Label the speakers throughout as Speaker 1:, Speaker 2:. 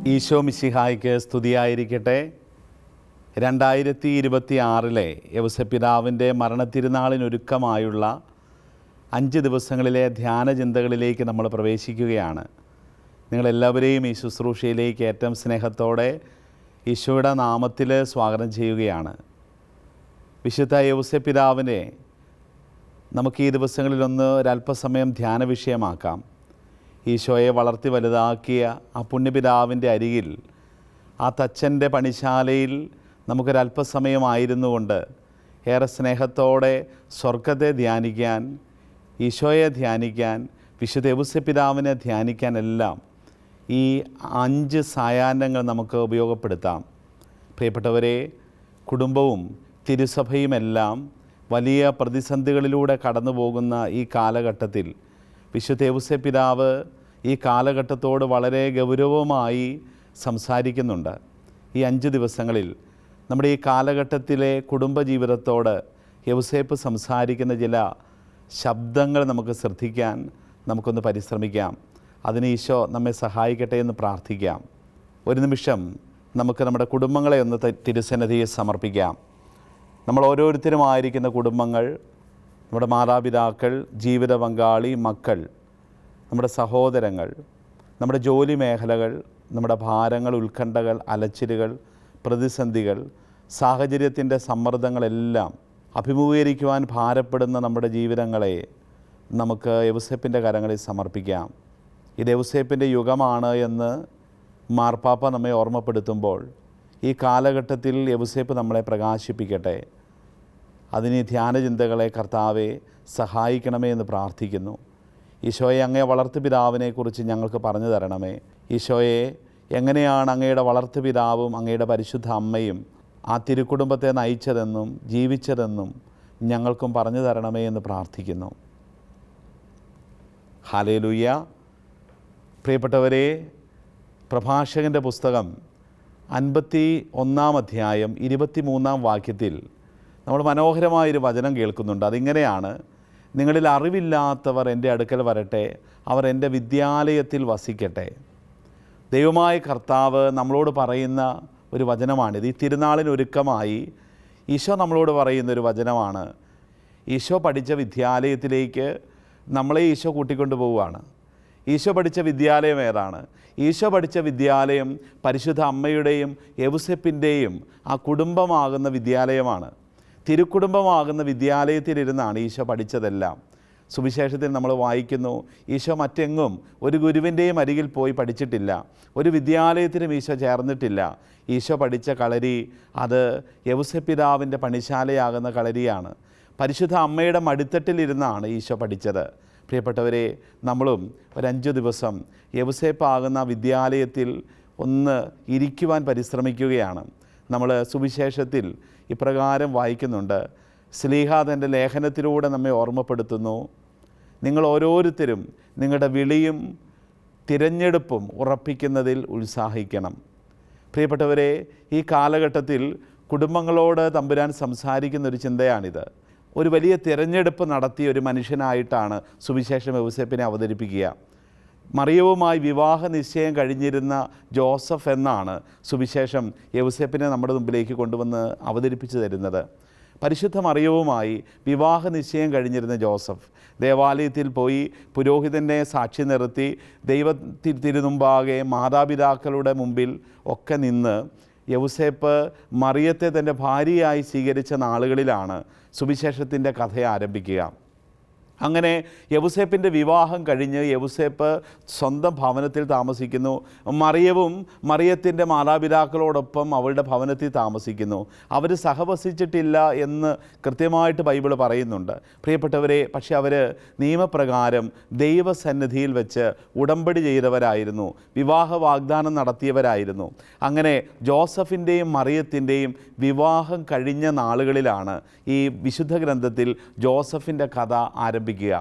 Speaker 1: ഈശോ മിശിഹായ്ക്ക് സ്തുതിയായിരിക്കട്ടെ. 2026 യൗസേപ്പിതാവിൻ്റെ മരണത്തിരുനാളിനൊരുക്കമായുള്ള 5 ദിവസങ്ങളിലെ ധ്യാനചിന്തകളിലേക്ക് നമ്മൾ പ്രവേശിക്കുകയാണ്. നിങ്ങളെല്ലാവരെയും ഈ ശുശ്രൂഷയിലേക്ക് ഏറ്റവും സ്നേഹത്തോടെ ഈശോയുടെ നാമത്തിൽ സ്വാഗതം ചെയ്യുകയാണ്. വിശുദ്ധ യൗസേപ്പിതാവിനെ നമുക്ക് ഈ ദിവസങ്ങളിലൊന്ന് ഒരല്പസമയം ധ്യാന വിഷയമാക്കാം. ഈശോയെ വളർത്തി വലുതാക്കിയ ആ പുണ്യപിതാവിൻ്റെ അരികിൽ, ആ തച്ചൻ്റെ പണിശാലയിൽ നമുക്കൊരല്പസമയമായിരുന്നു കൊണ്ട് ഏറെ സ്നേഹത്തോടെ സ്വർഗത്തെ ധ്യാനിക്കാൻ, ഈശോയെ ധ്യാനിക്കാൻ, വിശുദ്ധ യൗസേപ്പിതാവിനെ ധ്യാനിക്കാനെല്ലാം ഈ 5 സായാഹ്നങ്ങൾ നമുക്ക് ഉപയോഗപ്പെടുത്താം. പ്രിയപ്പെട്ടവരെ, കുടുംബവും തിരുസഭയുമെല്ലാം വലിയ പ്രതിസന്ധികളിലൂടെ കടന്നു പോകുന്ന ഈ കാലഘട്ടത്തിൽ വിശുദ്ധ യൗസേപ്പിതാവ് ഈ കാലഘട്ടത്തോട് വളരെ ഗൗരവമായി സംസാരിക്കുന്നുണ്ട്. ഈ 5 ദിവസങ്ങളിൽ നമ്മുടെ ഈ കാലഘട്ടത്തിലെ കുടുംബജീവിതത്തോട് യൗസേപ്പ് സംസാരിക്കുന്ന ചില ശബ്ദങ്ങൾ നമുക്ക് ശ്രദ്ധിക്കാൻ നമുക്കൊന്ന് പരിശ്രമിക്കാം. അതിന് ഈശോ നമ്മെ സഹായിക്കട്ടെ എന്ന് പ്രാർത്ഥിക്കാം. ഒരു നിമിഷം നമുക്ക് നമ്മുടെ കുടുംബങ്ങളെ ഒന്ന് തിരുസന്നിധിയിൽ സമർപ്പിക്കാം. നമ്മൾ ഓരോരുത്തരുമായിരിക്കുന്ന കുടുംബങ്ങൾ, നമ്മുടെ മാതാപിതാക്കൾ, ജീവിത പങ്കാളി, മക്കൾ, നമ്മുടെ സഹോദരങ്ങൾ, നമ്മുടെ ജോലി മേഖലകൾ, നമ്മുടെ ഭാരങ്ങൾ, ഉത്കണ്ഠകൾ, അലച്ചിലുകൾ, പ്രതിസന്ധികൾ, സാഹചര്യത്തിൻ്റെ സമ്മർദ്ദങ്ങളെല്ലാം അഭിമുഖീകരിക്കുവാൻ ഭാരപ്പെടുന്ന നമ്മുടെ ജീവിതങ്ങളെ നമുക്ക് യൗസേപ്പിൻ്റെ കരങ്ങളിൽ സമർപ്പിക്കാം. ഇത് യൗസേപ്പിൻ്റെ യുഗമാണ് എന്ന് മാർപ്പാപ്പ നമ്മെ ഓർമ്മപ്പെടുത്തുമ്പോൾ ഈ കാലഘട്ടത്തിൽ യൗസേപ്പ് നമ്മളെ പ്രകാശിപ്പിക്കട്ടെ. അതിന് ധ്യാനചിന്തകളെ കർത്താവെ സഹായിക്കണമേ എന്ന് പ്രാർത്ഥിക്കുന്നു. ഈശോയെ, അങ്ങേ വളർത്തുപിതാവിനെക്കുറിച്ച് ഞങ്ങൾക്ക് പറഞ്ഞു തരണമേ. ഈശോയെ, എങ്ങനെയാണ് അങ്ങയുടെ വളർത്തുപിതാവും അങ്ങയുടെ പരിശുദ്ധ അമ്മയും ആ തിരുക്കുടുംബത്തെ നയിച്ചതെന്നും ജീവിച്ചതെന്നും ഞങ്ങൾക്കും പറഞ്ഞു തരണമേ എന്ന് പ്രാർത്ഥിക്കുന്നു. ഹല്ലേലൂയ. പ്രിയപ്പെട്ടവരെ, പ്രഭാഷകൻ്റെ പുസ്തകം 51 അധ്യായം 23 വാക്യത്തിൽ നമ്മൾ മനോഹരമായൊരു വചനം കേൾക്കുന്നുണ്ട്. അതിങ്ങനെയാണ്: നിങ്ങളിൽ അറിവില്ലാത്തവർ എൻ്റെ അടുക്കൽ വരട്ടെ, അവർ എൻ്റെ വിദ്യാലയത്തിൽ വസിക്കട്ടെ. ദൈവമായ കർത്താവ് നമ്മളോട് പറയുന്ന ഒരു വചനമാണിത്. ഈ തിരുനാളിനൊരുക്കമായി ഈശോ നമ്മളോട് പറയുന്നൊരു വചനമാണ്. ഈശോ പഠിച്ച വിദ്യാലയത്തിലേക്ക് നമ്മളെ ഈശോ കൂട്ടിക്കൊണ്ടു പോവുകയാണ്. ഈശോ പഠിച്ച വിദ്യാലയം ഏതാണ്? ഈശോ പഠിച്ച വിദ്യാലയം പരിശുദ്ധ അമ്മയുടെയും യൗസേപ്പിൻ്റെയും ആ കുടുംബമാകുന്ന വിദ്യാലയമാണ്. തിരുക്കുടുംബമാകുന്ന വിദ്യാലയത്തിലിരുന്നാണ് ഈശോ പഠിച്ചതെല്ലാം. സുവിശേഷത്തിൽ നമ്മൾ വായിക്കുന്നു, ഈശോ മറ്റെങ്ങും ഒരു ഗുരുവിൻ്റെയും അരികിൽ പോയി പഠിച്ചിട്ടില്ല, ഒരു വിദ്യാലയത്തിനും ഈശോ ചേർന്നിട്ടില്ല. ഈശോ പഠിച്ച കളരി അത് യൗസേപ്പിതാവിൻ്റെ പണിശാലയാകുന്ന കളരിയാണ്. പരിശുദ്ധ അമ്മയുടെ മടിത്തട്ടിലിരുന്നാണ് ഈശോ പഠിച്ചത്. പ്രിയപ്പെട്ടവരെ, നമ്മളും ഒരു 5 ദിവസം യൗസേപ്പാകുന്ന വിദ്യാലയത്തിൽ ഒന്ന് ഇരിക്കുവാൻ പരിശ്രമിക്കുകയാണ്. നമ്മൾ സുവിശേഷത്തിൽ ഇപ്രകാരം വായിക്കുന്നുണ്ട്. ശ്ലീഹ തൻ്റെ ലേഖനത്തിലൂടെ നമ്മെ ഓർമ്മപ്പെടുത്തുന്നു, നിങ്ങൾ ഓരോരുത്തരും നിങ്ങളുടെ വിളിയും തിരഞ്ഞെടുപ്പും ഉറപ്പിക്കുന്നതിൽ ഉത്സാഹിക്കണം. പ്രിയപ്പെട്ടവരെ, ഈ കാലഘട്ടത്തിൽ കുടുംബങ്ങളോട് തമ്പുരാൻ സംസാരിക്കുന്നൊരു ചിന്തയാണിത്. ഒരു വലിയ തിരഞ്ഞെടുപ്പ് നടത്തിയ ഒരു മനുഷ്യനായിട്ടാണ് സുവിശേഷം യൗസേപ്പിനെ അവതരിപ്പിക്കുക. മറിയവുമായി വിവാഹ നിശ്ചയം കഴിഞ്ഞിരുന്ന ജോസഫ് എന്നാണ് സുവിശേഷം യൗസേപ്പിനെ നമ്മുടെ മുമ്പിലേക്ക് കൊണ്ടുവന്ന് അവതരിപ്പിച്ചു തരുന്നത്. പരിശുദ്ധ മറിയവുമായി വിവാഹ നിശ്ചയം കഴിഞ്ഞിരുന്ന ജോസഫ് ദേവാലയത്തിൽ പോയി പുരോഹിതനെ സാക്ഷി നിർത്തി ദൈവത്തിൽ തിരുമുമ്പാകെ മാതാപിതാക്കളുടെ മുമ്പിൽ ഒക്കെ നിന്ന് യൗസേപ്പ് മറിയത്തെ തൻ്റെ ഭാര്യയായി സ്വീകരിച്ച നാളുകളിലാണ് സുവിശേഷത്തിൻ്റെ കഥ ആരംഭിക്കുക. അങ്ങനെ യൗസേപ്പിൻ്റെ വിവാഹം കഴിഞ്ഞ് യൗസേപ്പ് സ്വന്തം ഭവനത്തിൽ താമസിക്കുന്നു. മറിയവും മറിയത്തിൻ്റെ മാതാപിതാക്കളോടൊപ്പം അവളുടെ ഭവനത്തിൽ താമസിക്കുന്നു. അവർ സഹവസിച്ചിട്ടില്ല എന്ന് കൃത്യമായിട്ട് ബൈബിൾ പറയുന്നുണ്ട്. പ്രിയപ്പെട്ടവരെ, പക്ഷേ അവർ നിയമപ്രകാരം ദൈവസന്നിധിയിൽ വെച്ച് ഉടമ്പടി ചെയ്തവരായിരുന്നു, വിവാഹ വാഗ്ദാനം നടത്തിയവരായിരുന്നു. അങ്ങനെ ജോസഫിൻ്റെയും മറിയത്തിൻ്റെയും വിവാഹം കഴിഞ്ഞ നാളുകളിലാണ് ഈ വിശുദ്ധ ഗ്രന്ഥത്തിൽ ജോസഫിൻ്റെ കഥ ആരംഭിക്കുക.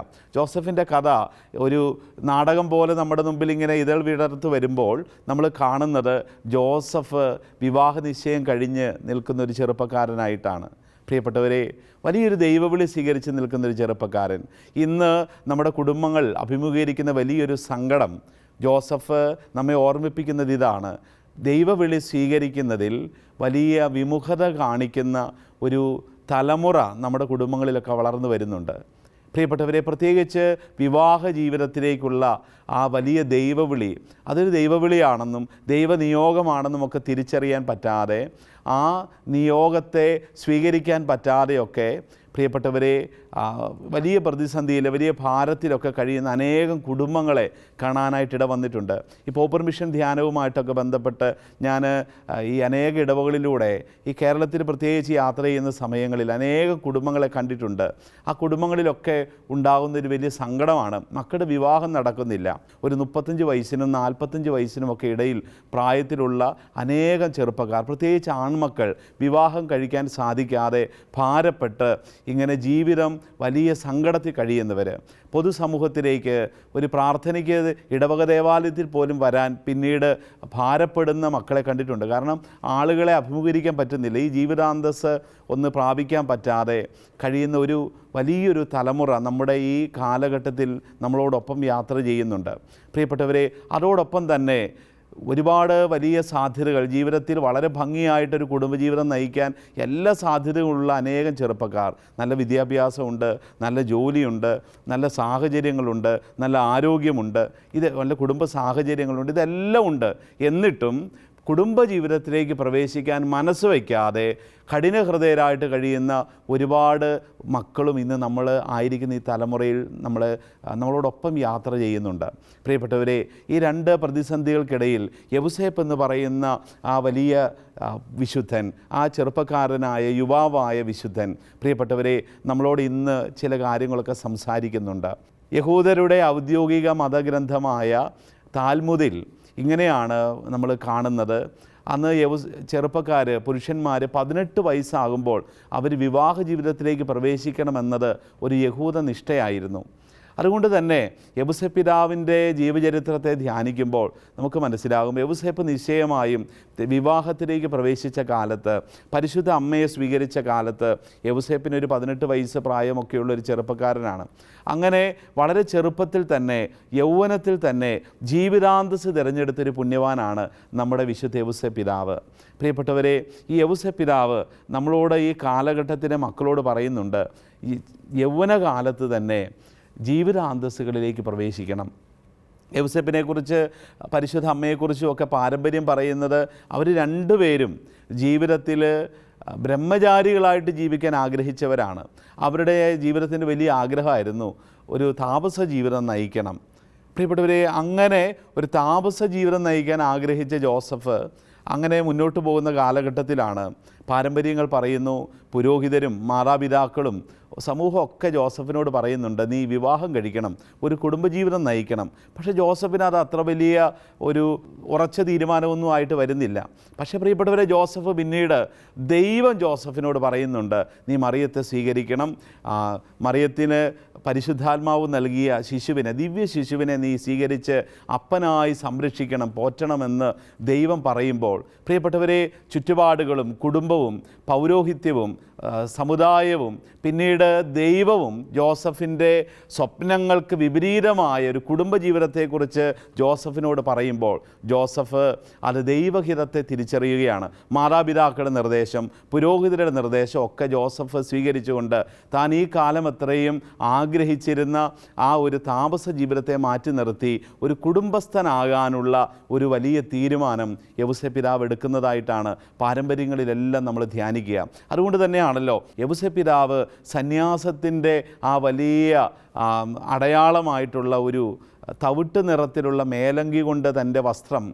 Speaker 1: ജോസഫിൻ്റെ കഥ ഒരു നാടകം പോലെ നമ്മുടെ മുമ്പിൽ ഇങ്ങനെ ഇതൾ വിടർത്ത് വരുമ്പോൾ നമ്മൾ കാണുന്നത് ജോസഫ് വിവാഹ നിശ്ചയം കഴിഞ്ഞ് നിൽക്കുന്നൊരു ചെറുപ്പക്കാരനായിട്ടാണ്. പ്രിയപ്പെട്ടവരെ, വലിയൊരു ദൈവവിളി സ്വീകരിച്ച് നിൽക്കുന്നൊരു ചെറുപ്പക്കാരൻ. ഇന്ന് നമ്മുടെ കുടുംബങ്ങൾ അഭിമുഖീകരിക്കുന്ന വലിയൊരു സങ്കടം ജോസഫ് നമ്മെ ഓർമ്മിപ്പിക്കുന്നത് ഇതാണ്. ദൈവവിളി സ്വീകരിക്കുന്നതിൽ വലിയ വിമുഖത കാണിക്കുന്ന ഒരു തലമുറ നമ്മുടെ കുടുംബങ്ങളിലൊക്കെ വളർന്നു വരുന്നുണ്ട്. പ്രിയപ്പെട്ടവരെ, പ്രത്യേകിച്ച് വിവാഹ ജീവിതത്തിലേക്കുള്ള ആ വലിയ ദൈവവിളി, അതൊരു ദൈവവിളിയാണെന്നും ദൈവനിയോഗമാണെന്നും ഒക്കെ തിരിച്ചറിയാൻ പറ്റാതെ, ആ നിയോഗത്തെ സ്വീകരിക്കാൻ പറ്റാതെയൊക്കെ പ്രിയപ്പെട്ടവരെ വലിയ പ്രതിസന്ധിയിൽ, വലിയ ഭാരത്തിലൊക്കെ കഴിയുന്ന അനേകം കുടുംബങ്ങളെ കാണാനായിട്ടിട വന്നിട്ടുണ്ട്. ഈ പോപ്പർ മിഷൻ ധ്യാനവുമായിട്ടൊക്കെ ബന്ധപ്പെട്ട് ഞാൻ ഈ അനേക ഇടവകളിലൂടെ ഈ കേരളത്തിൽ പ്രത്യേകിച്ച് യാത്ര ചെയ്യുന്ന സമയങ്ങളിൽ അനേകം കുടുംബങ്ങളെ കണ്ടിട്ടുണ്ട്. ആ കുടുംബങ്ങളിലൊക്കെ ഉണ്ടാകുന്നൊരു വലിയ സങ്കടമാണ്, മക്കളുടെ വിവാഹം നടക്കുന്നില്ല. ഒരു 35 വയസ്സിനും 45 വയസ്സിനുമൊക്കെ ഇടയിൽ പ്രായത്തിലുള്ള അനേകം ചെറുപ്പക്കാർ, പ്രത്യേകിച്ച് ആൺമക്കൾ, വിവാഹം കഴിക്കാൻ സാധിക്കാതെ ഭാരപ്പെട്ട് ഇങ്ങനെ ജീവിതം വലിയ സങ്കടത്തിൽ കഴിയുന്നവർ പൊതുസമൂഹത്തിലേക്ക് ഒരു പ്രാർത്ഥനയ്ക്ക് ഇടവക ദേവാലയത്തിൽ പോലും വരാൻ പിന്നീട് ഭാരപ്പെടുന്ന മക്കളെ കണ്ടിട്ടുണ്ട്. കാരണം ആളുകളെ അഭിമുഖീകരിക്കാൻ പറ്റുന്നില്ല. ഈ ജീവിതാന്തസ് ഒന്ന് പ്രാപിക്കാൻ പറ്റാതെ കഴിയുന്ന ഒരു വലിയൊരു തലമുറ നമ്മുടെ ഈ കാലഘട്ടത്തിൽ നമ്മളോടൊപ്പം യാത്ര ചെയ്യുന്നുണ്ട്. പ്രിയപ്പെട്ടവരെ, അതോടൊപ്പം തന്നെ ഒരുപാട് വലിയ സാധ്യതകൾ, ജീവിതത്തിൽ വളരെ ഭംഗിയായിട്ടൊരു കുടുംബജീവിതം നയിക്കാൻ എല്ലാ സാധ്യതകളുള്ള അനേകം ചെറുപ്പക്കാർ, നല്ല വിദ്യാഭ്യാസമുണ്ട്, നല്ല ജോലിയുണ്ട്, നല്ല സാഹചര്യങ്ങളുണ്ട്, നല്ല ആരോഗ്യമുണ്ട്, ഇത് നല്ല കുടുംബ സാഹചര്യങ്ങളുണ്ട്, ഇതെല്ലാം ഉണ്ട്. എന്നിട്ടും കുടുംബജീവിതത്തിലേക്ക് പ്രവേശിക്കാൻ മനസ്സ് വയ്ക്കാതെ കഠിനഹൃദയരായിട്ട് കഴിയുന്ന ഒരുപാട് മക്കളും ഇന്ന് നമ്മൾ ആയിരിക്കുന്ന ഈ തലമുറയിൽ നമ്മളോടൊപ്പം യാത്ര ചെയ്യുന്നുണ്ട്. പ്രിയപ്പെട്ടവരെ, ഈ രണ്ട് പ്രതിസന്ധികൾക്കിടയിൽ യൗസേപ്പ് എന്ന് പറയുന്ന ആ വലിയ വിശുദ്ധൻ, ആ ചെറുപ്പക്കാരനായ യുവാവായ വിശുദ്ധൻ, പ്രിയപ്പെട്ടവരെ, നമ്മളോട് ഇന്ന് ചില കാര്യങ്ങളൊക്കെ സംസാരിക്കുന്നുണ്ട്. യഹൂദരുടെ ഔദ്യോഗിക മതഗ്രന്ഥമായ താൽമുദിൽ ഇങ്ങനെയാണ് നമ്മൾ കാണുന്നത്. അന്ന് ചെറുപ്പക്കാർ, പുരുഷന്മാർ 18 വയസ്സാകുമ്പോൾ അവർ വിവാഹ ജീവിതത്തിലേക്ക് പ്രവേശിക്കണമെന്നത് ഒരു യഹൂദ നിഷ്ഠയായിരുന്നു. അതുകൊണ്ട് തന്നെ യൗസേപ്പ് പിതാവിൻ്റെ ജീവചരിത്രത്തെ ധ്യാനിക്കുമ്പോൾ നമുക്ക് മനസ്സിലാകും, യൗസേപ്പ് നിശ്ചയമായും വിവാഹത്തിലേക്ക് പ്രവേശിച്ച കാലത്ത്, പരിശുദ്ധ അമ്മയെ സ്വീകരിച്ച കാലത്ത് യൗസേപ്പിന് ഒരു 18 വയസ്സ് പ്രായമൊക്കെയുള്ളൊരു ചെറുപ്പക്കാരനാണ്. അങ്ങനെ വളരെ ചെറുപ്പത്തിൽ തന്നെ, യൗവനത്തിൽ തന്നെ ജീവിതാന്തസ് തിരഞ്ഞെടുത്തൊരു പുണ്യവാനാണ് നമ്മുടെ വിശുദ്ധ യൗസേപ്പ് പിതാവ്. പ്രിയപ്പെട്ടവരെ, ഈ യൗസേപ്പ് പിതാവ് നമ്മളോട് ഈ കാലഘട്ടത്തിലെ മക്കളോട് പറയുന്നുണ്ട്, ഈ യൗവനകാലത്ത് തന്നെ ജീവിതാന്തസ്സുകളിലേക്ക് പ്രവേശിക്കണം. യൗസേപ്പിനെക്കുറിച്ച്, പരിശുദ്ധ അമ്മയെക്കുറിച്ചും ഒക്കെ പാരമ്പര്യം പറയുന്നത് അവർ രണ്ടുപേരും ജീവിതത്തിൽ ബ്രഹ്മചാരികളായിട്ട് ജീവിക്കാൻ ആഗ്രഹിച്ചവരാണ്. അവരുടെ ജീവിതത്തിൻ്റെ വലിയ ആഗ്രഹമായിരുന്നു ഒരു താപസ ജീവിതം നയിക്കണം. പ്രിയപ്പെട്ടവരെ, അങ്ങനെ ഒരു താപസ ജീവിതം നയിക്കാൻ ആഗ്രഹിച്ച ജോസഫ് അങ്ങനെ മുന്നോട്ട് പോകുന്ന കാലഘട്ടത്തിലാണ് പാരമ്പര്യങ്ങൾ പറയുന്നു, പുരോഹിതരും മാതാപിതാക്കളും സമൂഹമൊക്കെ ജോസഫിനോട് പറയുന്നുണ്ട്, നീ വിവാഹം കഴിക്കണം, ഒരു കുടുംബജീവിതം നയിക്കണം. പക്ഷേ ജോസഫിന് അത് അത്ര വലിയ ഒരു ഉറച്ച തീരുമാനമൊന്നും ആയിട്ട് വരുന്നില്ല. പക്ഷേ പ്രിയപ്പെട്ടവരെ, ജോസഫ് പിന്നീട് ദൈവം ജോസഫിനോട് പറയുന്നുണ്ട്, നീ മറിയത്തെ സ്വീകരിക്കണം, മറിയത്തിന് പരിശുദ്ധാത്മാവ് നൽകിയ ശിശുവിനെ, ദിവ്യ ശിശുവിനെ നീ സ്വീകരിച്ച് അപ്പനായി സംരക്ഷിക്കണം, പോറ്റണമെന്ന് ദൈവം പറയുമ്പോൾ, പ്രിയപ്പെട്ടവരെ, ചുറ്റുപാടുകളും കുടുംബവും പൗരോഹിത്യവും സമുദായവും പിന്നീട് ദൈവവും ജോസഫിൻ്റെ സ്വപ്നങ്ങൾക്ക് വിപരീതമായ ഒരു കുടുംബജീവിതത്തെക്കുറിച്ച് ജോസഫിനോട് പറയുമ്പോൾ ജോസഫ് അത് ദൈവഹിതത്തെ തിരിച്ചറിയുകയാണ്. മാതാപിതാക്കളുടെ നിർദ്ദേശം, പുരോഹിതരുടെ നിർദ്ദേശം ഒക്കെ ജോസഫ് സ്വീകരിച്ചുകൊണ്ട് താൻ ഈ കാലം അത്രയും ആഗ്രഹിച്ചിരുന്ന ആ ഒരു താമസ ജീവിതത്തെ മാറ്റി നിർത്തി ഒരു കുടുംബസ്ഥനാകാനുള്ള ഒരു വലിയ തീരുമാനം യൗസേപ്പ് പിതാവ് എടുക്കുന്നതായിട്ടാണ് പാരമ്പര്യങ്ങളിലെല്ലാം നമ്മൾ ധ്യാനിക്കുക. അതുകൊണ്ട് തന്നെയാണല്ലോ യൗസേപ്പ് പിതാവ് സന്യാസത്തിൻ്റെ ആ വലിയ അടയാളമായിട്ടുള്ള ഒരു തവിട്ട് നിറത്തിലുള്ള മേലങ്കി കൊണ്ട് തൻ്റെ വസ്ത്രം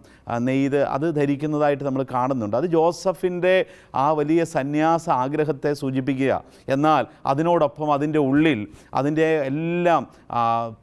Speaker 1: നെയ്ത് അത് ധരിക്കുന്നതായിട്ട് നമ്മൾ കാണുന്നുണ്ട്. അത് ജോസഫിൻ്റെ ആ വലിയ സന്യാസ ആഗ്രഹത്തെ സൂചിപ്പിക്കുക. എന്നാൽ അതിനോടൊപ്പം അതിൻ്റെ ഉള്ളിൽ അതിൻ്റെ എല്ലാം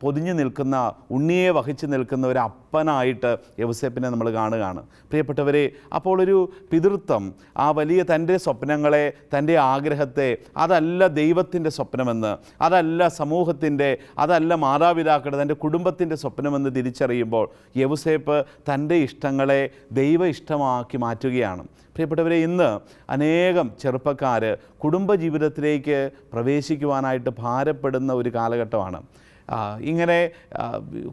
Speaker 1: പൊതിഞ്ഞു നിൽക്കുന്ന, ഉണ്ണിയെ വഹിച്ചു നിൽക്കുന്ന ഒരു അപ്പനായിട്ട് യൗസേപ്പിനെ നമ്മൾ കാണുകയാണ്. പ്രിയപ്പെട്ടവരെ, അപ്പോൾ ഒരു പിതൃത്വം, ആ വലിയ തൻ്റെ സ്വപ്നങ്ങളെ, തൻ്റെ ആഗ്രഹത്തെ, അതല്ല ദൈവത്തിൻ്റെ സ്വപ്നമെന്ന്, അതല്ല സമൂഹത്തിൻ്റെ, അതല്ല മാതാപിതാക്കളുടെ, തൻ്റെ കുടുംബത്തിൻ്റെ സ്വപ്നമെന്ന് തിരിച്ചറിയുമ്പോൾ യൗസേപ്പ് തൻ്റെ ഇഷ്ടങ്ങളെ ദൈവ ഇഷ്ടമാക്കി മാറ്റുകയാണ്. പ്രിയപ്പെട്ടവരെ, ഇന്ന് അനേകം ചെറുപ്പക്കാർ കുടുംബജീവിതത്തിലേക്ക് പ്രവേശിക്കുവാനായിട്ട് ഭാരപ്പെടുന്ന ഒരു കാലഘട്ടമാണ്. ഇങ്ങനെ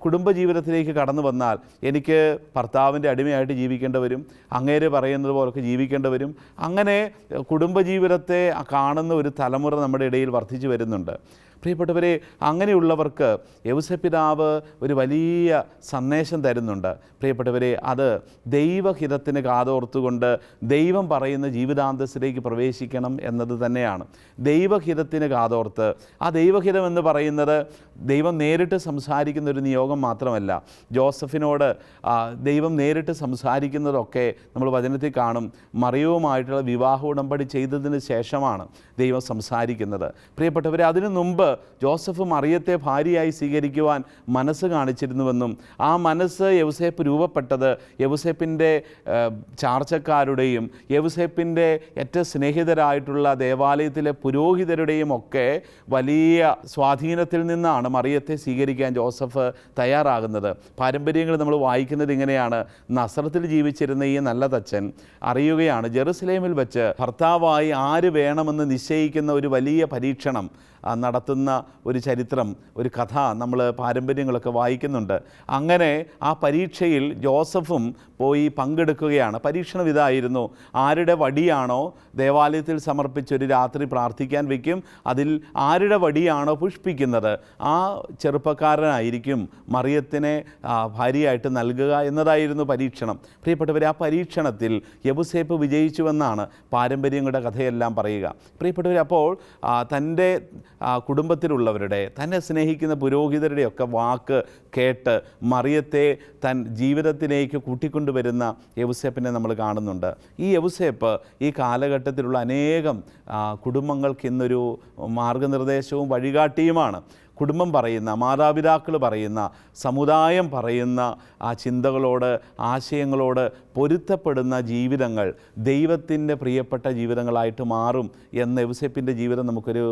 Speaker 1: കുടുംബജീവിതത്തിലേക്ക് കടന്നു വന്നാൽ എനിക്ക് ഭർത്താവിൻ്റെ അടിമയായിട്ട് ജീവിക്കേണ്ടി വരും, അങ്ങേര് പറയുന്നത് പോലൊക്കെ ജീവിക്കേണ്ടി വരും. അങ്ങനെ കുടുംബജീവിതത്തെ കാണുന്ന ഒരു തലമുറ നമ്മുടെ ഇടയിൽ വർദ്ധിച്ചു വരുന്നുണ്ട്. പ്രിയപ്പെട്ടവരെ, അങ്ങനെയുള്ളവർക്ക് യൗസേപ്പിതാവ് ഒരു വലിയ സന്ദേശം തരുന്നുണ്ട്. പ്രിയപ്പെട്ടവരെ, അത് ദൈവഹിതത്തിന് കാതോർത്തുകൊണ്ട് ദൈവം പറയുന്ന ജീവിതാന്തസ്സിലേക്ക് പ്രവേശിക്കണം എന്നത് തന്നെയാണ്. ദൈവഹിതത്തിന് കാതോർത്ത്, ആ ദൈവഹിതം എന്ന് പറയുന്നത് ദൈവം നേരിട്ട് സംസാരിക്കുന്ന ഒരു നിയോഗം മാത്രമല്ല. ജോസഫിനോട് ദൈവം നേരിട്ട് സംസാരിക്കുന്നതൊക്കെ നമ്മൾ വചനത്തിൽ കാണും. മറിയവുമായിട്ടുള്ള വിവാഹ ഉടമ്പടി ചെയ്തതിന് ശേഷമാണ് ദൈവം സംസാരിക്കുന്നത്. പ്രിയപ്പെട്ടവരെ, അതിനു മുമ്പ് ജോസഫ് മറിയത്തെ ഭാര്യയായി സ്വീകരിക്കുവാൻ മനസ്സ് കാണിച്ചിരുന്നുവെന്നും ആ മനസ്സ് യൗസേപ്പ് രൂപപ്പെട്ടത് യൗസേപ്പിൻ്റെ ചാർച്ചക്കാരുടെയും യൗസേപ്പിൻ്റെ ഏറ്റവും സ്നേഹിതരായിട്ടുള്ള ദേവാലയത്തിലെ പുരോഹിതരുടെയും ഒക്കെ വലിയ സ്വാധീനത്തിൽ നിന്നാണ് മറിയത്തെ സ്വീകരിക്കാൻ ജോസഫ് തയ്യാറാകുന്നത്. പാരമ്പര്യങ്ങൾ നമ്മൾ വായിക്കുന്നത് ഇങ്ങനെയാണ്. നസറത്തിൽ ജീവിച്ചിരുന്ന ഈ നല്ല തച്ചൻ അറിയുകയാണ്, ജെറുസലേമിൽ വെച്ച് ഭർത്താവായി ആര് വേണമെന്ന് നിശ്ചയിക്കുന്ന ഒരു വലിയ പരീക്ഷണം നടത്തുന്ന ഒരു ചരിത്രം, ഒരു കഥ നമ്മൾ പാരമ്പര്യങ്ങളൊക്കെ വായിക്കുന്നുണ്ട്. അങ്ങനെ ആ പരീക്ഷയിൽ ജോസഫും പോയി പങ്കെടുക്കുകയാണ്. പരീക്ഷണം ഇതായിരുന്നു: ആരുടെ വടിയാണോ ദേവാലയത്തിൽ സമർപ്പിച്ചൊരു രാത്രി പ്രാർത്ഥിക്കാൻ വയ്ക്കും, അതിൽ ആരുടെ വടിയാണോ പുഷ്പിക്കുന്നത് ആ ചെറുപ്പക്കാരനായിരിക്കും മറിയത്തിനെ ഭാര്യയായിട്ട് നൽകുക എന്നതായിരുന്നു പരീക്ഷണം. പ്രിയപ്പെട്ടവരെ, ആ പരീക്ഷണത്തിൽ യൗസേപ്പ് വിജയിച്ചുവെന്നാണ് പാരമ്പര്യങ്ങളുടെ കഥയെല്ലാം പറയുക. പ്രിയപ്പെട്ടവർ, അപ്പോൾ തൻ്റെ കുടുംബത്തിലുള്ളവരുടെ, തന്നെ സ്നേഹിക്കുന്ന പുരോഹിതരുടെയൊക്കെ വാക്ക് കേട്ട് മറിയത്തെ തൻ ജീവിതത്തിലേക്ക് കൂട്ടിക്കൊണ്ടുവരുന്ന യൗസേപ്പിനെ നമ്മൾ കാണുന്നുണ്ട്. ഈ യൗസേപ്പ് ഈ കാലഘട്ടത്തിലുള്ള അനേകം കുടുംബങ്ങൾക്ക് ഇന്നൊരു മാർഗനിർദ്ദേശവും വഴികാട്ടിയുമാണ്. കുടുംബം പറയുന്ന, മാതാപിതാക്കൾ പറയുന്ന, സമുദായം പറയുന്ന ആ ചിന്തകളോട്, ആശയങ്ങളോട് പൊരുത്തപ്പെടുന്ന ജീവിതങ്ങൾ ദൈവത്തിൻ്റെ പ്രിയപ്പെട്ട ജീവിതങ്ങളായിട്ട് മാറും എന്ന യൗസേപ്പിൻ്റെ ജീവിതം നമുക്കൊരു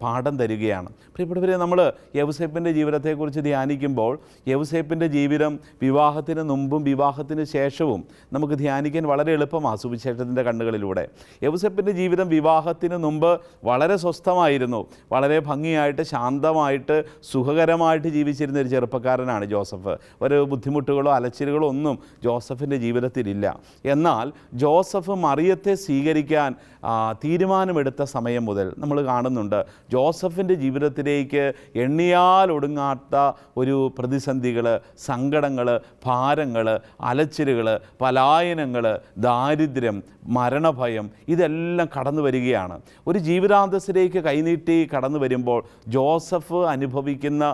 Speaker 1: പാഠം തരികയാണ്. പ്രിയപ്പെട്ടവരെ, നമ്മൾ യൗസേപ്പിൻ്റെ ജീവിതത്തെക്കുറിച്ച് ധ്യാനിക്കുമ്പോൾ യൗസേപ്പിൻ്റെ ജീവിതം വിവാഹത്തിന് മുമ്പും വിവാഹത്തിന് ശേഷവും നമുക്ക് ധ്യാനിക്കാൻ വളരെ എളുപ്പമാണ് സുവിശേഷത്തിൻ്റെ കണ്ണുകളിലൂടെ. യൗസേപ്പിൻ്റെ ജീവിതം വിവാഹത്തിന് മുമ്പ് വളരെ സ്വസ്ഥമായിരുന്നു, വളരെ ഭംഗിയായിട്ട് ശാന്തമായിട്ട് സുഖകരമായിട്ട് ജീവിച്ചിരുന്ന ഒരു ചെറുപ്പക്കാരനാണ് ജോസഫ്. ഒരു ബുദ്ധിമുട്ടുകളോ അലച്ചിലുകളോ ഒന്നും ജോസഫിൻ്റെ ജീവിതത്തിലില്ല. എന്നാൽ ജോസഫ് മറിയത്തെ സ്വീകരിക്കാൻ തീരുമാനമെടുത്ത സമയം മുതൽ നമ്മൾ കാണുന്നുണ്ട് ജോസഫിൻ്റെ ജീവിതത്തിലേക്ക് എണ്ണിയാൽ ഒടുങ്ങാത്ത ഒരു പ്രതിസന്ധികൾ, സങ്കടങ്ങൾ, ഭാരങ്ങൾ, അലച്ചിലുകൾ, പലായനങ്ങൾ, ദാരിദ്ര്യം, മരണഭയം ഇതെല്ലാം കടന്നു വരികയാണ്. ഒരു ജീവിതാന്തസ്സിലേക്ക് കൈനീട്ടി കടന്നു വരുമ്പോൾ ജോസഫ് അനുഭവിക്കുന്ന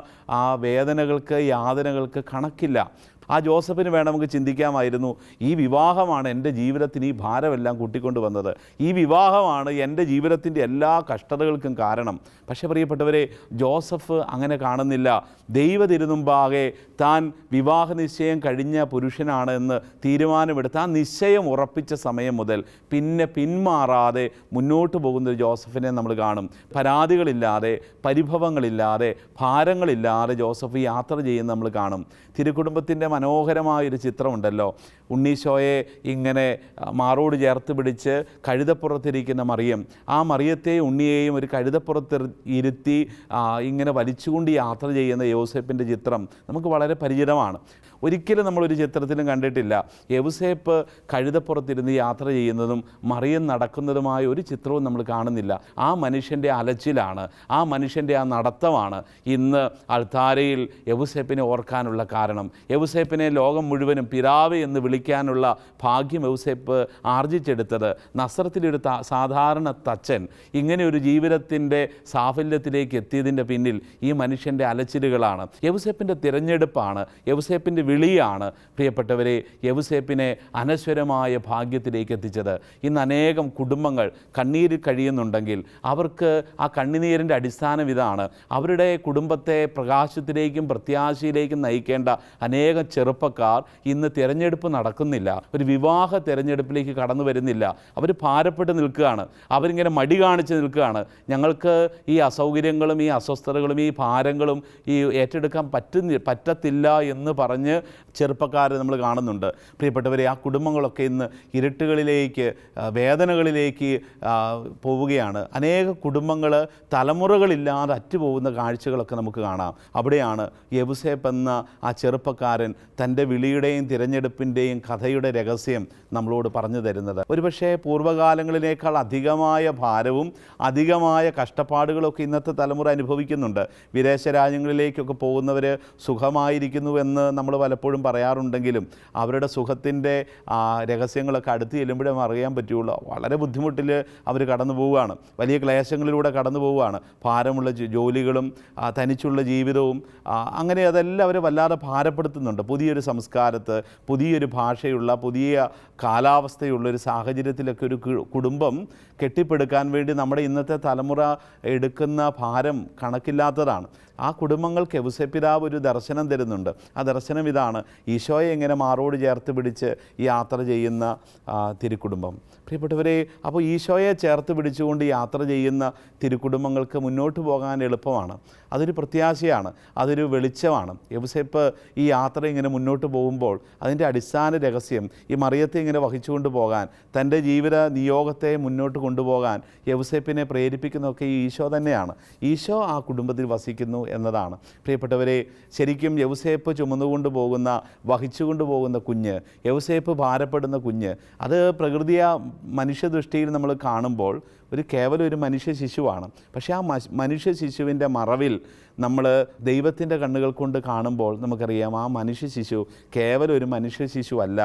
Speaker 1: ആ വേദനകൾക്ക്, യാതനകൾക്ക് കണക്കില്ല. ആ ജോസഫിന് വേണമെങ്കിൽ ചിന്തിക്കാമായിരുന്നു, ഈ വിവാഹമാണ് എൻ്റെ ജീവിതത്തിന് ഈ ഭാരമെല്ലാം കൂട്ടിക്കൊണ്ട് വന്നത്, ഈ വിവാഹമാണ് എൻ്റെ ജീവിതത്തിൻ്റെ എല്ലാ കഷ്ടതകൾക്കും കാരണം. പക്ഷേ പ്രിയപ്പെട്ടവരെ, ജോസഫ് അങ്ങനെ കാണുന്നില്ല. ദൈവ തിരുമുമ്പാകെ താൻ വിവാഹ നിശ്ചയം കഴിഞ്ഞ പുരുഷനാണ് എന്ന് തീരുമാനമെടുത്ത് ആ നിശ്ചയം ഉറപ്പിച്ച സമയം മുതൽ പിന്നെ പിന്മാറാതെ മുന്നോട്ട് പോകുന്ന ജോസഫിനെ നമ്മൾ കാണും. പരാതികളില്ലാതെ, പരിഭവങ്ങളില്ലാതെ, ഭാരങ്ങളില്ലാതെ ജോസഫ് യാത്ര ചെയ്യുന്ന നമ്മൾ കാണും. തിരുക്കുടുംബത്തിൻ്റെ മനോഹരമായൊരു ചിത്രമുണ്ടല്ലോ. ഉണ്ണീശോയെ ഇങ്ങനെ മാറോട് ചേർത്ത് പിടിച്ച് കഴുതപ്പുറത്തിരിക്കുന്ന മറിയം, ആ മറിയത്തെയും ഉണ്ണിയെയും ഒരു കഴുതപ്പുറത്ത് ഇരുത്തി ഇങ്ങനെ വലിച്ചുകൊണ്ട് യാത്ര ചെയ്യുന്ന യൗസേപ്പിൻ്റെ ചിത്രം നമുക്ക് വളരെ പരിചിതമാണ്. ഒരിക്കലും നമ്മളൊരു ചിത്രത്തിലും കണ്ടിട്ടില്ല യൗസേപ്പ് കഴുതപ്പുറത്തിരുന്ന് യാത്ര ചെയ്യുന്നതും മറിയം നടക്കുന്നതുമായ ഒരു ചിത്രവും നമ്മൾ കാണുന്നില്ല. ആ മനുഷ്യൻ്റെ അലച്ചിലാണ്, ആ മനുഷ്യൻ്റെ ആ നടത്തമാണ് ഇന്ന് അൾത്താരയിൽ യൗസേപ്പിനെ ഓർക്കാനുള്ള കാരണം. യൗസേപ്പിനെ ലോകം മുഴുവനും പിതാവ് എന്ന് വിളിക്കാനുള്ള ഭാഗ്യം യൗസേപ്പ് ആർജിച്ചെടുത്തത് നസറത്തിലൊരു സാധാരണ തച്ചൻ ഇങ്ങനെ ഒരു ജീവിതത്തിൻ്റെ സാഫല്യത്തിലേക്ക് എത്തിയതിൻ്റെ പിന്നിൽ ഈ മനുഷ്യൻ്റെ അലച്ചിലുകളാണ്. യൗസേപ്പിൻ്റെ തിരഞ്ഞെടുപ്പാണ്, യൗസേപ്പിൻ്റെ വിളിയാണ് പ്രിയപ്പെട്ടവരെ യൗസേപ്പിനെ അനശ്വരമായ ഭാഗ്യത്തിലേക്ക് എത്തിച്ചത്. ഇന്ന് അനേകം കുടുംബങ്ങൾ കണ്ണീരിൽ കഴിയുന്നുണ്ടെങ്കിൽ അവർക്ക് ആ കണ്ണുനീരിൻ്റെ അടിസ്ഥാനം ഇതാണ്. അവരുടെ കുടുംബത്തെ പ്രകാശത്തിലേക്കും പ്രത്യാശയിലേക്കും നയിക്കേണ്ട അനേകം ചെറുപ്പക്കാർ ഇന്ന് തിരഞ്ഞെടുപ്പ് നടക്കുന്നില്ല, ഒരു വിവാഹ തിരഞ്ഞെടുപ്പിലേക്ക് കടന്നു വരുന്നില്ല. അവർ ഭാരപ്പെട്ട് നിൽക്കുകയാണ്, അവരിങ്ങനെ മടി കാണിച്ച് നിൽക്കുകയാണ്. ഞങ്ങൾക്ക് ഈ അസൗകര്യങ്ങളും ഈ അസ്വസ്ഥതകളും ഈ ഭാരങ്ങളും ഈ ഏറ്റെടുക്കാൻ പറ്റത്തില്ല എന്ന് പറഞ്ഞ് ചെറുപ്പക്കാരെ നമ്മൾ കാണുന്നുണ്ട്. പ്രിയപ്പെട്ടവരെ, ആ കുടുംബങ്ങളൊക്കെ ഇന്ന് ഇരുട്ടുകളിലേക്ക്, വേദനകളിലേക്ക് പോവുകയാണ്. അനേക കുടുംബങ്ങൾ തലമുറകളില്ലാതെ അറ്റുപോകുന്ന കാഴ്ചകളൊക്കെ നമുക്ക് കാണാം. അവിടെയാണ് യൗസേപ്പ് എന്ന ആ ചെറുപ്പക്കാരൻ തൻ്റെ വിളിയുടെയും തിരഞ്ഞെടുപ്പിൻ്റെയും കഥയുടെ രഹസ്യം നമ്മളോട് പറഞ്ഞു തരുന്നത്. ഒരുപക്ഷെ പൂർവ്വകാലങ്ങളിനേക്കാൾ അധികമായ ഭാരവും അധികമായ കഷ്ടപ്പാടുകളൊക്കെ ഇന്നത്തെ തലമുറ അനുഭവിക്കുന്നുണ്ട്. വിദേശ രാജ്യങ്ങളിലേക്കൊക്കെ പോകുന്നവർ സുഖമായിരിക്കുന്നുവെന്ന് നമ്മൾ പലപ്പോഴും പറയാറുണ്ടെങ്കിലും അവരുടെ സുഖത്തിൻ്റെ രഹസ്യങ്ങളൊക്കെ അടുത്ത് ചെല്ലുമ്പോഴേ അറിയാൻ പറ്റുള്ളൂ. വളരെ ബുദ്ധിമുട്ടിൽ അവർ കടന്നു പോവുകയാണ്, വലിയ ക്ലേശങ്ങളിലൂടെ കടന്നു പോവുകയാണ്. ഭാരമുള്ള ജോലികളും തനിച്ചുള്ള ജീവിതവും അങ്ങനെ അതെല്ലാം അവരെ വല്ലാതെ ഭാരപ്പെടുത്തുന്നുണ്ട്. പുതിയൊരു സംസ്കാരത്ത്, പുതിയൊരു ഭാഷയുള്ള, പുതിയ കാലാവസ്ഥയുള്ളൊരു സാഹചര്യത്തിലൊക്കെ ഒരു കുടുംബം കെട്ടിപ്പടുക്കാൻ വേണ്ടി നമ്മുടെ ഇന്നത്തെ തലമുറ എടുക്കുന്ന ഭാരം കണക്കില്ലാത്തതാണ്. ആ കുടുംബങ്ങൾക്ക് യൗസേപ്പ് പിതാവ് ഒരു ദർശനം തരുന്നുണ്ട്. ആ ദർശനം ഇതാണ്: ഈശോയെ എങ്ങനെ മാറോട് ചേർത്ത് പിടിച്ച് യാത്ര ചെയ്യുന്ന തിരുക്കുടുംബം. പ്രിയപ്പെട്ടവരെ, അപ്പോൾ ഈശോയെ ചേർത്ത് പിടിച്ചുകൊണ്ട് യാത്ര ചെയ്യുന്ന തിരുക്കുടുംബങ്ങൾക്ക് മുന്നോട്ട് പോകാൻ എളുപ്പമാണ്. അതൊരു പ്രത്യാശയാണ്, അതൊരു വെളിച്ചമാണ്. യൗസേപ്പ് ഈ യാത്ര ഇങ്ങനെ മുന്നോട്ട് പോകുമ്പോൾ അതിൻ്റെ അടിസ്ഥാന രഹസ്യം ഈ മറിയത്തെ ഇങ്ങനെ വഹിച്ചുകൊണ്ട് പോകാൻ, തൻ്റെ ജീവിത നിയോഗത്തെ മുന്നോട്ട് കൊണ്ടുപോകാൻ യൗസേപ്പിനെ പ്രേരിപ്പിക്കുന്നതൊക്കെ ഈ ഈശോ തന്നെയാണ്. ഈശോ ആ കുടുംബത്തിൽ വസിക്കുന്നു എന്നതാണ്. പ്രിയപ്പെട്ടവരെ, ശരിക്കും യൗസേപ്പ് ചുമന്നുകൊണ്ട് പോകുന്ന, വഹിച്ചുകൊണ്ട് പോകുന്ന കുഞ്ഞ്, യൗസേപ്പ് ഭാരപ്പെടുന്ന കുഞ്ഞ്, അത് പ്രകൃതിയ മനുഷ്യദൃഷ്ടിയിൽ നമ്മൾ കാണുമ്പോൾ കേവലം ഒരു മനുഷ്യ ശിശുവാണ്. പക്ഷേ ആ മനുഷ്യ ശിശുവിൻ്റെ മറവിൽ നമ്മൾ ദൈവത്തിൻ്റെ കണ്ണുകൾ കൊണ്ട് കാണുമ്പോൾ നമുക്കറിയാം ആ മനുഷ്യ ശിശു കേവലം ഒരു മനുഷ്യ ശിശു അല്ല,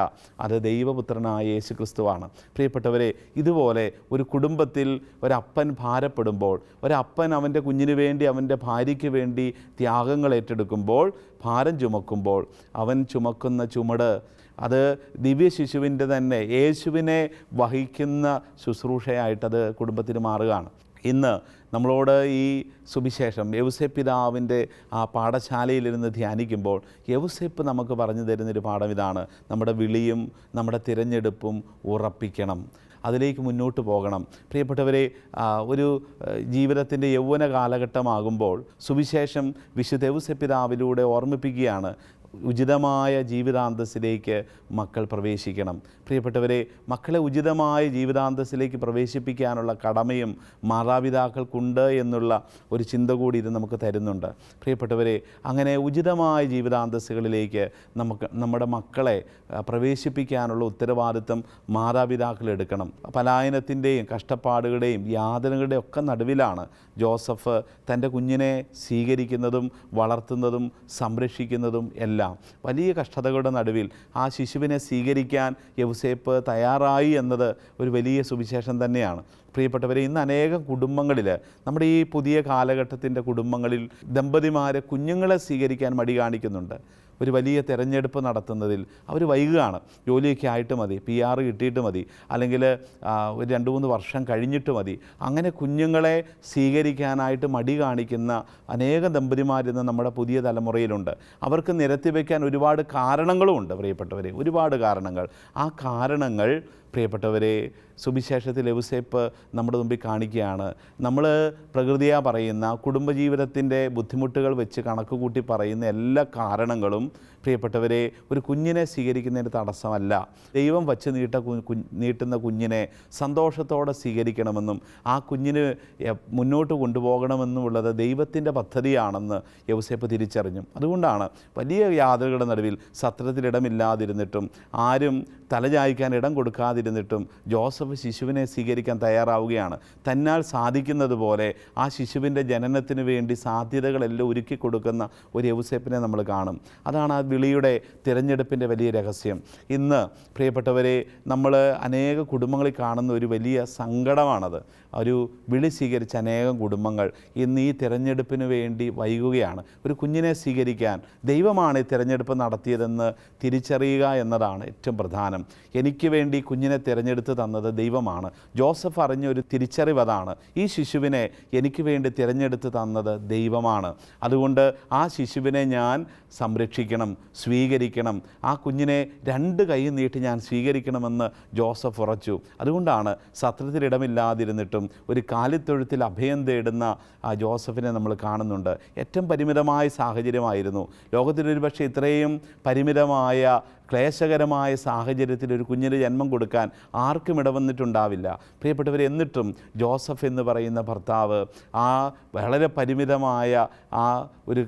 Speaker 1: അത് ദൈവപുത്രനായ യേശു ക്രിസ്തുവാണ്. പ്രിയപ്പെട്ടവരെ, ഇതുപോലെ ഒരു കുടുംബത്തിൽ ഒരപ്പൻ ഭാരപ്പെടുമ്പോൾ, ഒരപ്പൻ അവൻ്റെ കുഞ്ഞിന് വേണ്ടി, അവൻ്റെ ഭാര്യയ്ക്ക് വേണ്ടി ത്യാഗങ്ങൾ ഏറ്റെടുക്കുമ്പോൾ, ഭാരം ചുമക്കുമ്പോൾ, അവൻ ചുമക്കുന്ന ചുമട് അത് ദിവ്യ ശിശുവിൻ്റെ തന്നെ, യേശുവിനെ വഹിക്കുന്ന ശുശ്രൂഷയായിട്ടത് കുടുംബത്തിന് മാറുകയാണ്. ഇന്ന് നമ്മളോട് ഈ സുവിശേഷം യൗസേപ്പ് പിതാവിൻ്റെ ആ പാഠശാലയിലിരുന്ന് ധ്യാനിക്കുമ്പോൾ യൗസേപ്പ് നമുക്ക് പറഞ്ഞു തരുന്നൊരു പാഠം ഇതാണ്: നമ്മുടെ വിളിയും നമ്മുടെ തിരഞ്ഞെടുപ്പും ഉറപ്പിക്കണം, അതിലേക്ക് മുന്നോട്ട് പോകണം. പ്രിയപ്പെട്ടവരെ, ഒരു ജീവിതത്തിൻ്റെ യൗവന കാലഘട്ടമാകുമ്പോൾ സുവിശേഷം വിശുദ്ധ യൗസേപ്പ് പിതാവിലൂടെ ഓർമ്മിപ്പിക്കുകയാണ്: ഉചിതമായ ജീവിതാന്തസ്സിലേക്ക് മക്കൾ പ്രവേശിക്കണം. പ്രിയപ്പെട്ടവരെ, മക്കളെ ഉചിതമായ ജീവിതാന്തസ്സിലേക്ക് പ്രവേശിപ്പിക്കാനുള്ള കടമയും മാതാപിതാക്കൾക്കുണ്ട് എന്നുള്ള ഒരു ചിന്ത കൂടി ഇത് നമുക്ക് തരുന്നുണ്ട്. പ്രിയപ്പെട്ടവരെ, അങ്ങനെ ഉചിതമായ ജീവിതാന്തസ്സുകളിലേക്ക് നമ്മുടെ മക്കളെ പ്രവേശിപ്പിക്കാനുള്ള ഉത്തരവാദിത്വം മാതാപിതാക്കൾ എടുക്കണം. പലായനത്തിൻ്റെയും കഷ്ടപ്പാടുകളുടെയും യാതനകളുടെയും ഒക്കെ നടുവിലാണ് ജോസഫ് തൻ്റെ കുഞ്ഞിനെ സ്വീകരിക്കുന്നതും വളർത്തുന്നതും സംരക്ഷിക്കുന്നതും എല്ലാം. വലിയ കഷ്ടതകളുടെ നടുവിൽ ആ ശിശുവിനെ സ്വീകരിക്കാൻ യൗസേപ്പ് തയ്യാറായി എന്നത് ഒരു വലിയ സുവിശേഷം തന്നെയാണ്. പ്രിയപ്പെട്ടവരെ, ഇന്ന് അനേകം കുടുംബങ്ങളിൽ, നമ്മുടെ ഈ പുതിയ കാലഘട്ടത്തിൻ്റെ കുടുംബങ്ങളിൽ ദമ്പതിമാരെ കുഞ്ഞുങ്ങളെ സ്വീകരിക്കാൻ മടി കാണിക്കുന്നുണ്ട്. ഒരു വലിയ തിരഞ്ഞെടുപ്പ് നടത്തുന്നതിൽ അവർ വൈകുകയാണ്. ജോലിയൊക്കെ ആയിട്ട് മതി, PR കിട്ടിയിട്ട് മതി, അല്ലെങ്കിൽ ഒരു 2-3 വർഷം കഴിഞ്ഞിട്ട് മതി. അങ്ങനെ കുഞ്ഞുങ്ങളെ സ്വീകരിക്കാനായിട്ട് മടി കാണിക്കുന്ന അനേകം ദമ്പതിമാരിന്ന് നമ്മുടെ പുതിയ തലമുറയിലുണ്ട്. അവർക്ക് നിരത്തി വയ്ക്കാൻ ഒരുപാട് കാരണങ്ങളുമുണ്ട്. പ്രിയപ്പെട്ടവരെ, ഒരുപാട് കാരണങ്ങൾ. ആ കാരണങ്ങൾ പ്രിയപ്പെട്ടവരെ സുവിശേഷത്തിൽ യൗസേപ്പ് നമ്മുടെ മുമ്പിൽ കാണിക്കുകയാണ്. നമ്മൾ പ്രകൃതിയാ പറയുന്ന കുടുംബജീവിതത്തിൻ്റെ ബുദ്ധിമുട്ടുകൾ വെച്ച് കണക്ക് കൂട്ടി പറയുന്ന എല്ലാ കാരണങ്ങളും പ്രിയപ്പെട്ടവരെ ഒരു കുഞ്ഞിനെ സ്വീകരിക്കുന്നതിന് തടസ്സമല്ല. ദൈവം വച്ച് നീട്ടുന്ന കുഞ്ഞിനെ സന്തോഷത്തോടെ സ്വീകരിക്കണമെന്നും ആ കുഞ്ഞിന് മുന്നോട്ട് കൊണ്ടുപോകണമെന്നുമുള്ളത് ദൈവത്തിൻ്റെ പദ്ധതിയാണെന്ന് യൗസേപ്പ് തിരിച്ചറിഞ്ഞു. അതുകൊണ്ടാണ് വലിയ യാതനകളുടെ നടുവിൽ സത്രത്തിലിടമില്ലാതിരുന്നിട്ടും ആരും തലചായ്ക്കാൻ ഇടം കൊടുക്കാതിരുന്നിട്ടും ജോസഫ് ശിശുവിനെ സ്വീകരിക്കാൻ തയ്യാറാവുകയാണ്. തന്നാൽ സാധിക്കുന്നത് പോലെ ആ ശിശുവിൻ്റെ ജനനത്തിന് വേണ്ടി സാധ്യതകളെല്ലാം ഒരുക്കി കൊടുക്കുന്ന ഒരു യൗസേപ്പിനെ നമ്മൾ കാണും. അതാണ് ആ വിളിയുടെ തിരഞ്ഞെടുപ്പിൻ്റെ വലിയ രഹസ്യം. ഇന്ന് പ്രിയപ്പെട്ടവരെ, നമ്മൾ അനേക കുടുംബങ്ങളിൽ കാണുന്ന ഒരു വലിയ സങ്കടമാണത്. ഒരു വിളി സ്വീകരിച്ച അനേകം കുടുംബങ്ങൾ ഇന്ന് ഈ തിരഞ്ഞെടുപ്പിന് വേണ്ടി വൈകുകയാണ്. ഒരു കുഞ്ഞിനെ സ്വീകരിക്കാൻ ദൈവമാണ് ഈ തിരഞ്ഞെടുപ്പ് നടത്തിയതെന്ന് തിരിച്ചറിയുക എന്നതാണ് ഏറ്റവും പ്രധാനം. എനിക്ക് വേണ്ടി കുഞ്ഞിനെ തിരഞ്ഞെടുത്ത് തന്നത് ദൈവമാണ്. ജോസഫ് അറിഞ്ഞ ഒരു തിരിച്ചറിവ് അതാണ്. ഈ ശിശുവിനെ എനിക്ക് വേണ്ടി തിരഞ്ഞെടുത്ത് തന്നത് ദൈവമാണ്. അതുകൊണ്ട് ആ ശിശുവിനെ ഞാൻ സംരക്ഷിക്കണം, സ്വീകരിക്കണം, ആ കുഞ്ഞിനെ 2 കൈ നീട്ടി ഞാൻ സ്വീകരിക്കണമെന്ന് ജോസഫ് ഉറച്ചു. അതുകൊണ്ടാണ് സത്രത്തിലിടമില്ലാതിരുന്നിട്ടും ഒരു കാലിത്തൊഴുത്തിൽ അഭയം തേടുന്ന ആ ജോസഫിനെ നമ്മൾ കാണുന്നുണ്ട്. ഏറ്റവും പരിമിതമായ സാഹചര്യമായിരുന്നു. ലോകത്തിലൊരു പക്ഷേ ഇത്രയും പരിമിതമായ ക്ലേശകരമായ സാഹചര്യത്തിൽ ഒരു കുഞ്ഞിന് ജന്മം കൊടുക്കാൻ ആർക്കും ഇടവന്നിട്ടുണ്ടാവില്ല. പ്രിയപ്പെട്ടവർ, എന്നിട്ടും ജോസഫ് എന്ന് പറയുന്ന ഭർത്താവ് ആ വളരെ പരിമിതമായ ആ ഒരു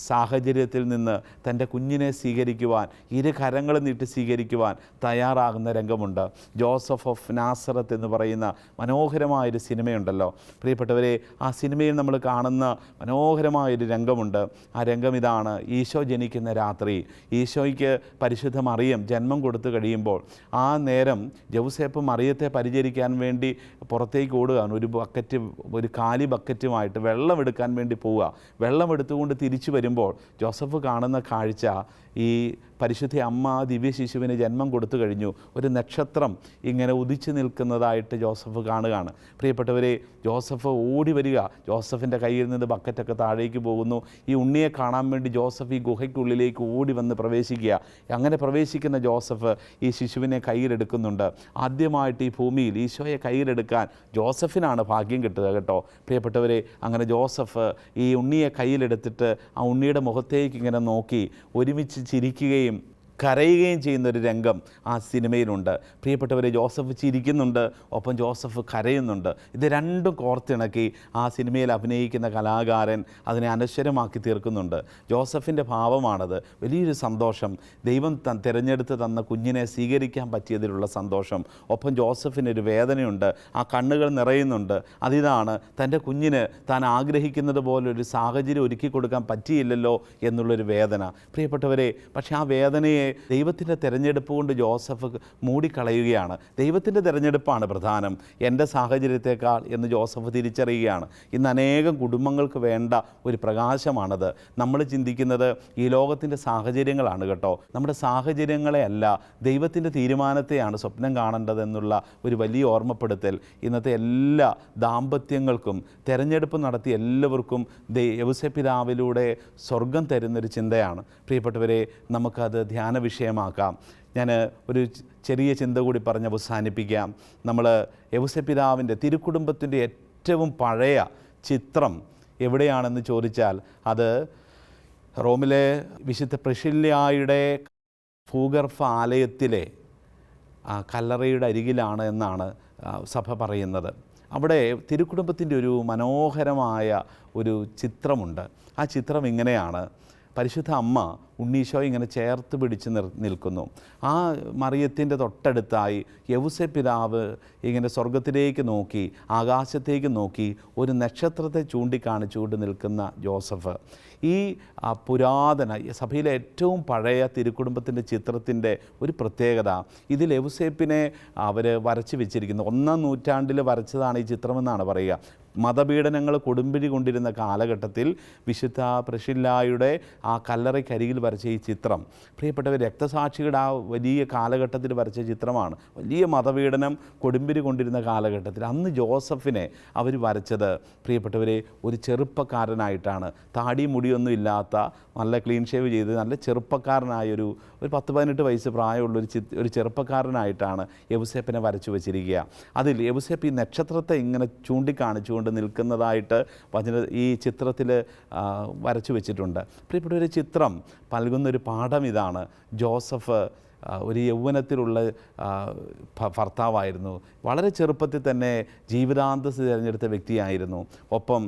Speaker 1: സാഹചര്യത്തിൽ നിന്ന് തൻ്റെ കുഞ്ഞിനെ സ്വീകരിക്കുവാൻ, 2 കരങ്ങളും നീട്ടി സ്വീകരിക്കുവാൻ തയ്യാറാകുന്ന രംഗമുണ്ട്. ജോസഫ് ഓഫ് നാസറത്ത് എന്ന് പറയുന്ന മനോഹരമായൊരു സിനിമയുണ്ടല്ലോ പ്രിയപ്പെട്ടവരെ. ആ സിനിമയിൽ നമ്മൾ കാണുന്ന മനോഹരമായൊരു രംഗമുണ്ട്. ആ രംഗം ഇതാണ്: ഈശോ ജനിക്കുന്ന രാത്രി. ഈശോയ്ക്ക് പരിശുദ്ധ മറിയം ജന്മം കൊടുത്തു കഴിയുമ്പോൾ ആ നേരം ജൗസേപ്പ് മറിയത്തെ പരിചരിക്കാൻ വേണ്ടി പുറത്തേക്ക് ഓടുകയാണ്. ഒരു കാലി ബക്കറ്റുമായിട്ട് വെള്ളം എടുക്കാൻ വേണ്ടി പോവുക. വെള്ളം എടുത്തുകൊണ്ട് തിരിച്ചു വരുമ്പോൾ ജോസഫ് കാണുന്ന കാഴ്ച, ഈ പരിശുദ്ധ അമ്മ ദിവ്യ ശിശുവിന് ജന്മം കൊടുത്തു കഴിഞ്ഞു. ഒരു നക്ഷത്രം ഇങ്ങനെ ഉദിച്ചു നിൽക്കുന്നതായിട്ട് ജോസഫ് കാണുകയാണ്. പ്രിയപ്പെട്ടവരെ, ജോസഫ് ഓടി വരിക. ജോസഫിൻ്റെ കയ്യിൽ നിന്ന് ബക്കറ്റൊക്കെ താഴേക്ക് പോകുന്നു. ഈ ഉണ്ണിയെ കാണാൻ വേണ്ടി ജോസഫ് ഈ ഗുഹയ്ക്കുള്ളിലേക്ക് ഓടി വന്ന് പ്രവേശിക്കുക. അങ്ങനെ പ്രവേശിക്കുന്ന ജോസഫ് ഈ ശിശുവിനെ കയ്യിലെടുക്കുന്നുണ്ട്. ആദ്യമായിട്ട് ഈ ഭൂമിയിൽ ഈശോയെ കയ്യിലെടുക്കാൻ ജോസഫിനാണ് ഭാഗ്യം കിട്ടുക കേട്ടോ പ്രിയപ്പെട്ടവരെ. അങ്ങനെ ജോസഫ് ഈ ഉണ്ണിയെ കയ്യിലെടുത്തിട്ട് ആ ഉണ്ണിയുടെ മുഖത്തേക്ക് ഇങ്ങനെ നോക്കി ഒരുമിച്ച് ചിരിക്കുകയും കരയുകയും ചെയ്യുന്നൊരു രംഗം ആ സിനിമയിലുണ്ട്. പ്രിയപ്പെട്ടവരെ, ജോസഫ് ചിരിക്കുന്നുണ്ട്, ഒപ്പം ജോസഫ് കരയുന്നുണ്ട്. ഇത് രണ്ടും കോർത്തിണക്കി ആ സിനിമയിൽ അഭിനയിക്കുന്ന കലാകാരൻ അതിനെ അനശ്വരമാക്കി തീർക്കുന്നുണ്ട്. ജോസഫിൻ്റെ ഭാവമാണത്. വലിയൊരു സന്തോഷം, ദൈവം തിരഞ്ഞെടുത്ത് തന്ന കുഞ്ഞിനെ സ്വീകരിക്കാൻ പറ്റിയതിലുള്ള സന്തോഷം. ഒപ്പം ജോസഫിനൊരു വേദനയുണ്ട്, ആ കണ്ണുകൾ നിറയുന്നുണ്ട്. അതിതാണ് തൻ്റെ കുഞ്ഞിന് താൻ ആഗ്രഹിക്കുന്നത് പോലൊരു സാഹചര്യം ഒരുക്കി കൊടുക്കാൻ പറ്റിയില്ലല്ലോ എന്നുള്ളൊരു വേദന. പ്രിയപ്പെട്ടവരെ, പക്ഷേ ആ വേദനയെ ദൈവത്തിൻ്റെ തിരഞ്ഞെടുപ്പ് കൊണ്ട് ജോസഫ് മൂടിക്കളയുകയാണ്. ദൈവത്തിൻ്റെ തിരഞ്ഞെടുപ്പാണ് പ്രധാനം എൻ്റെ സാഹചര്യത്തെക്കാൾ എന്ന് ജോസഫ് തിരിച്ചറിയുകയാണ്. ഇന്ന് അനേകം കുടുംബങ്ങൾക്ക് വേണ്ട ഒരു പ്രകാശമാണത്. നമ്മൾ ചിന്തിക്കുന്നത് ഈ ലോകത്തിൻ്റെ സാഹചര്യങ്ങളാണ് കേട്ടോ. നമ്മുടെ സാഹചര്യങ്ങളെ അല്ല, ദൈവത്തിൻ്റെ തീരുമാനത്തെയാണ് സ്വപ്നം കാണേണ്ടതെന്നുള്ള ഒരു വലിയ ഓർമ്മപ്പെടുത്തൽ ഇന്നത്തെ എല്ലാ ദാമ്പത്യങ്ങൾക്കും തിരഞ്ഞെടുപ്പ് നടത്തിയ എല്ലാവർക്കും യൗസേപ്പിതാവിലൂടെ സ്വർഗം തരുന്നൊരു ചിന്തയാണ്. പ്രിയപ്പെട്ടവരെ, നമുക്കത് ധ്യാന വിഷയമാക്കാം. ഞാൻ ഒരു ചെറിയ ചിന്ത കൂടി പറഞ്ഞ് അവസാനിപ്പിക്കാം. നമ്മൾ യൗസേപ്പിതാവിൻ്റെ തിരുക്കുടുംബത്തിൻ്റെ ഏറ്റവും പഴയ ചിത്രം എവിടെയാണെന്ന് ചോദിച്ചാൽ അത് റോമിലെ വിശുദ്ധ പ്രിഷില്യായുടെ ഭൂഗർഭ ആലയത്തിലെ കല്ലറയുടെ അരികിലാണ് എന്നാണ് സഭ പറയുന്നത്. അവിടെ തിരുക്കുടുംബത്തിൻ്റെ ഒരു മനോഹരമായ ഒരു ചിത്രമുണ്ട്. ആ ചിത്രം ഇങ്ങനെയാണ്: പരിശുദ്ധ അമ്മ ഉണ്ണീശോ ഇങ്ങനെ ചേർത്ത് പിടിച്ച് നിൽക്കുന്നു. ആ മറിയത്തിൻ്റെ തൊട്ടടുത്തായി യൗസേപ്പിതാവ് ഇങ്ങനെ സ്വർഗത്തിലേക്ക് നോക്കി, ആകാശത്തേക്ക് നോക്കി ഒരു നക്ഷത്രത്തെ ചൂണ്ടിക്കാണിച്ചുകൊണ്ട് നിൽക്കുന്ന ജോസഫ്. ഈ പുരാതന സഭയിലെ ഏറ്റവും പഴയ തിരുക്കുടുംബത്തിൻ്റെ ചിത്രത്തിൻ്റെ ഒരു പ്രത്യേകത, ഇതിൽ യൗസേപ്പിനെ അവർ വരച്ച് വെച്ചിരിക്കുന്നു. 1-ാം നൂറ്റാണ്ടിൽ വരച്ചതാണ് ഈ ചിത്രമെന്നാണ് പറയുക. മതപീഡനങ്ങൾ കൊടുമ്പിരി കൊണ്ടിരുന്ന കാലഘട്ടത്തിൽ വിശുദ്ധ പ്രിഷില്ലായുടെ ആ കല്ലറയ്ക്കരികിൽ വരച്ച ഈ ചിത്രം, പ്രിയപ്പെട്ടവർ, രക്തസാക്ഷികളുടെ ആ വലിയ കാലഘട്ടത്തിൽ വരച്ച ചിത്രമാണ്. വലിയ മതപീഡനം കൊടുമ്പിരി കൊണ്ടിരുന്ന കാലഘട്ടത്തിൽ അന്ന് ജോസഫിനെ അവർ വരച്ചത് പ്രിയപ്പെട്ടവരെ ഒരു ചെറുപ്പക്കാരനായിട്ടാണ്. താടി മുടിയൊന്നും ഇല്ലാത്ത, നല്ല ക്ലീൻ ഷേവ് ചെയ്ത് നല്ല ചെറുപ്പക്കാരനായൊരു 10-18 വയസ്സ് പ്രായമുള്ളൊരു ചെറുപ്പക്കാരനായിട്ടാണ് യൗസേപ്പിനെ വരച്ചു വച്ചിരിക്കുക. അതിൽ യൗസേപ്പ് ഈ നക്ഷത്രത്തെ ഇങ്ങനെ ചൂണ്ടിക്കാണിച്ചുകൊണ്ട് നിൽക്കുന്നതായിട്ട് ഈ ചിത്രത്തിൽ വരച്ചു വെച്ചിട്ടുണ്ട്. പ്രിയപ്പെട്ട ഒരു ചിത്രം നൽകുന്നൊരു പാഠം ഇതാണ്: ജോസഫ് ഒരു യൗവനത്തിലുള്ള ഭർത്താവായിരുന്നു. വളരെ ചെറുപ്പത്തിൽ തന്നെ ജീവിതാന്തസ് തിരഞ്ഞെടുത്ത വ്യക്തിയായിരുന്നു. ഒപ്പം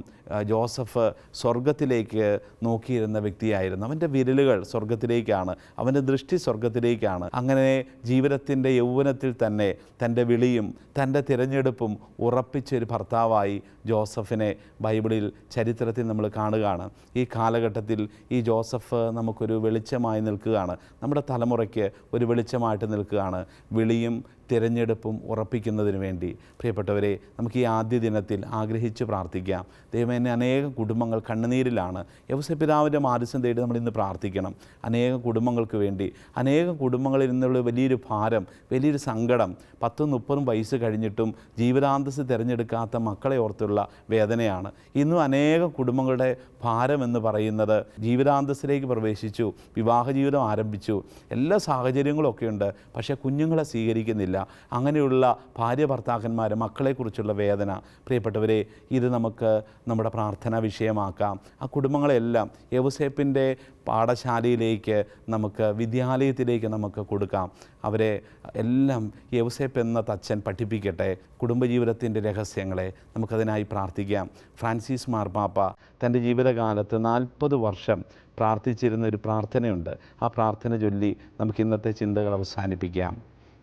Speaker 1: ജോസഫ് സ്വർഗത്തിലേക്ക് നോക്കിയിരുന്ന വ്യക്തിയായിരുന്നു. അവൻ്റെ വിരലുകൾ സ്വർഗത്തിലേക്കാണ്, അവൻ്റെ ദൃഷ്ടി സ്വർഗത്തിലേക്കാണ്. അങ്ങനെ ജീവിതത്തിൻ്റെ യൗവനത്തിൽ തന്നെ തൻ്റെ വിളിയും തൻ്റെ തിരഞ്ഞെടുപ്പും ഉറപ്പിച്ചൊരു ഭർത്താവായി ജോസഫിനെ ബൈബിളിൽ ചരിത്രത്തിൽ നമ്മൾ കാണുകയാണ്. ഈ കാലഘട്ടത്തിൽ ഈ ജോസഫ് നമുക്കൊരു വെളിച്ചമായി നിൽക്കുകയാണ്. നമ്മുടെ തലമുറയ്ക്ക് ഒരു വെളിച്ചമായിട്ട് നിൽക്കുകയാണ്. വിളിയും തിരഞ്ഞെടുപ്പും ഉറപ്പിക്കുന്നതിന് വേണ്ടി പ്രിയപ്പെട്ടവരെ നമുക്ക് ഈ ആദ്യ ദിനത്തിൽ ആഗ്രഹിച്ച് പ്രാർത്ഥിക്കാം. ദൈവമേ, എന്നെ അനേകം കുടുംബങ്ങൾ കണ്ണുനീരിലാണ്. യൗസേപ്പ് പിതാവിൻ്റെ മാധ്യസ്ഥം തേടി നമ്മളിന്ന് പ്രാർത്ഥിക്കണം. അനേകം കുടുംബങ്ങൾക്ക് വേണ്ടി, അനേകം കുടുംബങ്ങളിൽ നിന്നുള്ള വലിയൊരു ഭാരം, വലിയൊരു സങ്കടം, 10-30 വയസ്സ് കഴിഞ്ഞിട്ടും ജീവിതാന്തസ് തിരഞ്ഞെടുക്കാത്ത മക്കളെ ഓർത്തുള്ള വേദനയാണ്. ഇന്നും അനേകം കുടുംബങ്ങളുടെ ഭാരം എന്ന് പറയുന്നത് ജീവിതാന്തസ്സിലേക്ക് പ്രവേശിച്ചു, വിവാഹ ജീവിതം ആരംഭിച്ചു, എല്ലാ സാഹചര്യങ്ങളൊക്കെ ഉണ്ട്, പക്ഷേ കുഞ്ഞുങ്ങളെ സ്വീകരിക്കുന്നില്ല. അങ്ങനെയുള്ള ഭാര്യ ഭർത്താക്കന്മാർ മക്കളെക്കുറിച്ചുള്ള വേദന പ്രിയപ്പെട്ടവരെ, ഇത് നമുക്ക് നമ്മുടെ പ്രാർത്ഥനാ വിഷയമാക്കാം. ആ കുടുംബങ്ങളെല്ലാം യൗസേപ്പിൻ്റെ പാഠശാലയിലേക്ക്, നമുക്ക് വിദ്യാലയത്തിലേക്ക് നമുക്ക് കൊടുക്കാം. അവരെ എല്ലാം യൗസേപ്പ് എന്ന തച്ചൻ പഠിപ്പിക്കട്ടെ കുടുംബജീവിതത്തിൻ്റെ രഹസ്യങ്ങളെ. നമുക്കതിനായി പ്രാർത്ഥിക്കാം. ഫ്രാൻസിസ് മാർപ്പാപ്പ തൻ്റെ ജീവിതകാലത്ത് 40 വർഷം പ്രാർത്ഥിച്ചിരുന്ന ഒരു പ്രാർത്ഥനയുണ്ട്. ആ പ്രാർത്ഥന ചൊല്ലി നമുക്ക് ഇന്നത്തെ ചിന്തകൾ അവസാനിപ്പിക്കാം.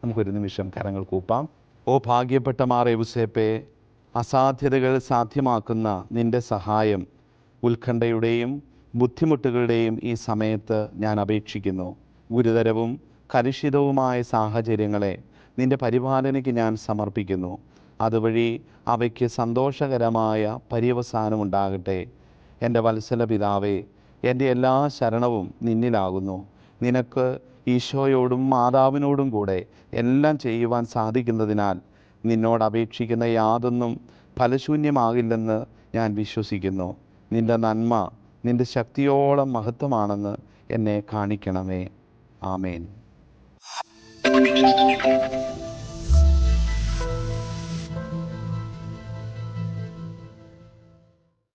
Speaker 1: നമുക്കൊരു നിമിഷം കരങ്ങൾ കൂപ്പാം. ഓ ഭാഗ്യപ്പെട്ട മാർ യൗസേപ്പേ, അസാധ്യതകൾ സാധ്യമാക്കുന്ന നിൻ്റെ സഹായം ഉത്കണ്ഠയുടെയും ബുദ്ധിമുട്ടുകളുടെയും ഈ സമയത്ത് ഞാൻ അപേക്ഷിക്കുന്നു. ഗുരുതരവും കലുഷിതവുമായ സാഹചര്യങ്ങളെ നിൻ്റെ പരിപാലനയ്ക്ക് ഞാൻ സമർപ്പിക്കുന്നു. അതുവഴി അവയ്ക്ക് സന്തോഷകരമായ പര്യവസാനമുണ്ടാകട്ടെ. എൻ്റെ വത്സല പിതാവേ, എൻ്റെ എല്ലാ ശരണവും നിന്നിലാകുന്നു. നിനക്ക് ഈശോയോടും മാതാവിനോടും കൂടെ എല്ലാം ചെയ്യുവാൻ സാധിക്കുന്നതിനാൽ നിന്നോട് അപേക്ഷിക്കുന്ന യാതൊന്നും ഫലശൂന്യമാകില്ലെന്ന് ഞാൻ വിശ്വസിക്കുന്നു. നിൻ്റെ നന്മ നിൻ്റെ ശക്തിയോളം മഹത്വമാണെന്ന് എന്നെ കാണിക്കണമേ. ആമേൻ.